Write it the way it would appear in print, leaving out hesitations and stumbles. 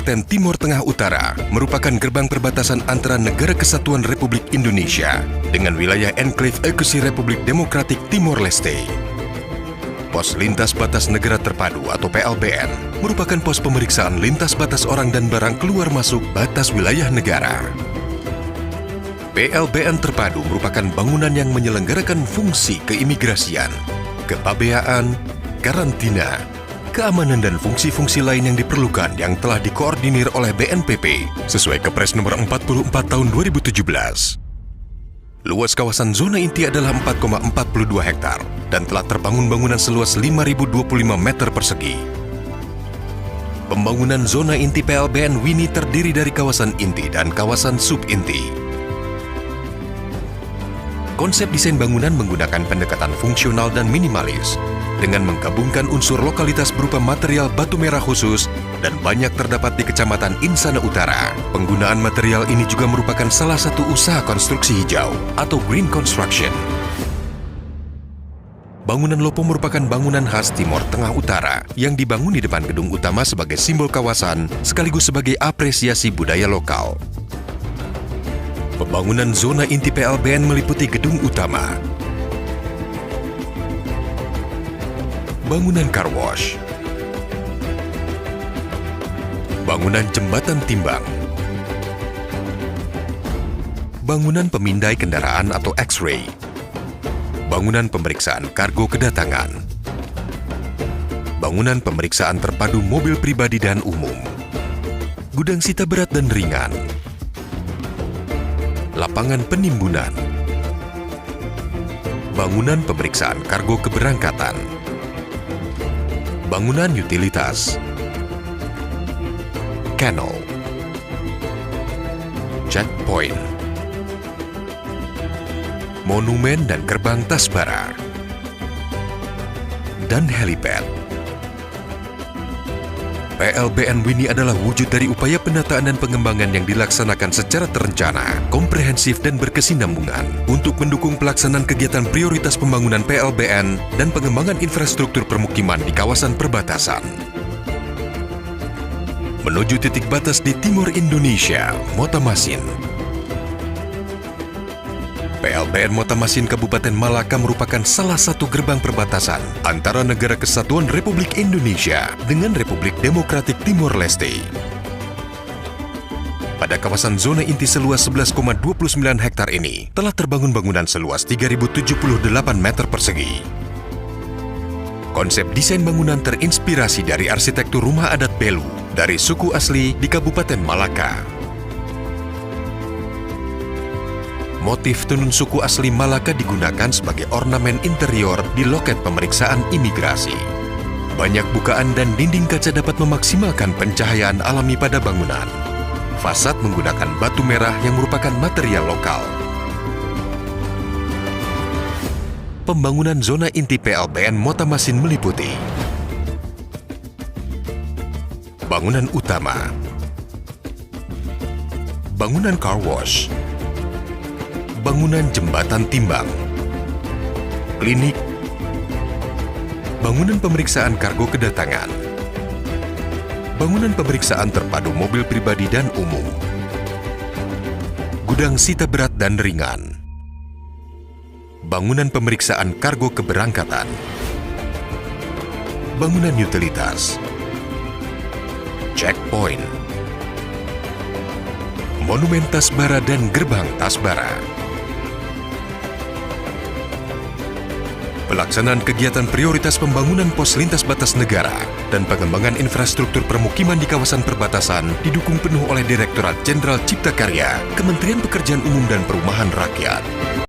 Kabupaten Timur Tengah Utara merupakan gerbang perbatasan antara Negara Kesatuan Republik Indonesia dengan wilayah Enklave Ekusi Republik Demokratik Timor Leste. Pos Lintas Batas Negara Terpadu atau PLBN merupakan pos pemeriksaan lintas batas orang dan barang keluar masuk batas wilayah negara. PLBN Terpadu merupakan bangunan yang menyelenggarakan fungsi keimigrasian, kepabeaan, karantina, keamanan dan fungsi-fungsi lain yang diperlukan yang telah dikoordinir oleh BNPB sesuai Kepres nomor 44 tahun 2017. Luas kawasan zona inti adalah 4,42 hektar dan telah terbangun bangunan seluas 5.025 meter persegi. Pembangunan zona inti PLBN Wini terdiri dari kawasan inti dan kawasan sub-inti. Konsep desain bangunan menggunakan pendekatan fungsional dan minimalis dengan menggabungkan unsur lokalitas berupa material batu merah khusus dan banyak terdapat di Kecamatan Insana Utara. Penggunaan material ini juga merupakan salah satu usaha konstruksi hijau atau green construction. Bangunan Lopo merupakan bangunan khas Timur Tengah Utara yang dibangun di depan gedung utama sebagai simbol kawasan sekaligus sebagai apresiasi budaya lokal. Pembangunan zona inti PLBN meliputi gedung utama, bangunan car wash, bangunan jembatan timbang, bangunan pemindai kendaraan atau X-ray, bangunan pemeriksaan kargo kedatangan, bangunan pemeriksaan terpadu mobil pribadi dan umum, gudang sita berat dan ringan, lapangan penimbunan, bangunan pemeriksaan kargo keberangkatan, bangunan utilitas, kennel, checkpoint, monumen dan gerbang Tasbara, dan helipad. PLBN Wini adalah wujud dari upaya penataan dan pengembangan yang dilaksanakan secara terencana, komprehensif dan berkesinambungan untuk mendukung pelaksanaan kegiatan prioritas pembangunan PLBN dan pengembangan infrastruktur permukiman di kawasan perbatasan. Menuju titik batas di timur Indonesia, Motamasin. PLBN Motamasin Kabupaten Malaka merupakan salah satu gerbang perbatasan antara Negara Kesatuan Republik Indonesia dengan Republik Demokratik Timor Leste. Pada kawasan zona inti seluas 11,29 hektar ini, telah terbangun bangunan seluas 3.078 meter persegi. Konsep desain bangunan terinspirasi dari arsitektur rumah adat Belu dari suku asli di Kabupaten Malaka. Motif tenun suku asli Malaka digunakan sebagai ornamen interior di loket pemeriksaan imigrasi. Banyak bukaan dan dinding kaca dapat memaksimalkan pencahayaan alami pada bangunan. Fasad menggunakan batu merah yang merupakan material lokal. Pembangunan zona inti PLBN Motamasin meliputi bangunan utama, bangunan car wash, bangunan jembatan timbang, klinik, bangunan pemeriksaan kargo kedatangan, bangunan pemeriksaan terpadu mobil pribadi dan umum, gudang sita berat dan ringan, bangunan pemeriksaan kargo keberangkatan, bangunan utilitas, checkpoint, monumen Tasbara dan gerbang Tasbara. Pelaksanaan kegiatan prioritas pembangunan pos lintas batas negara dan pengembangan infrastruktur permukiman di kawasan perbatasan didukung penuh oleh Direktorat Jenderal Cipta Karya, Kementerian Pekerjaan Umum dan Perumahan Rakyat.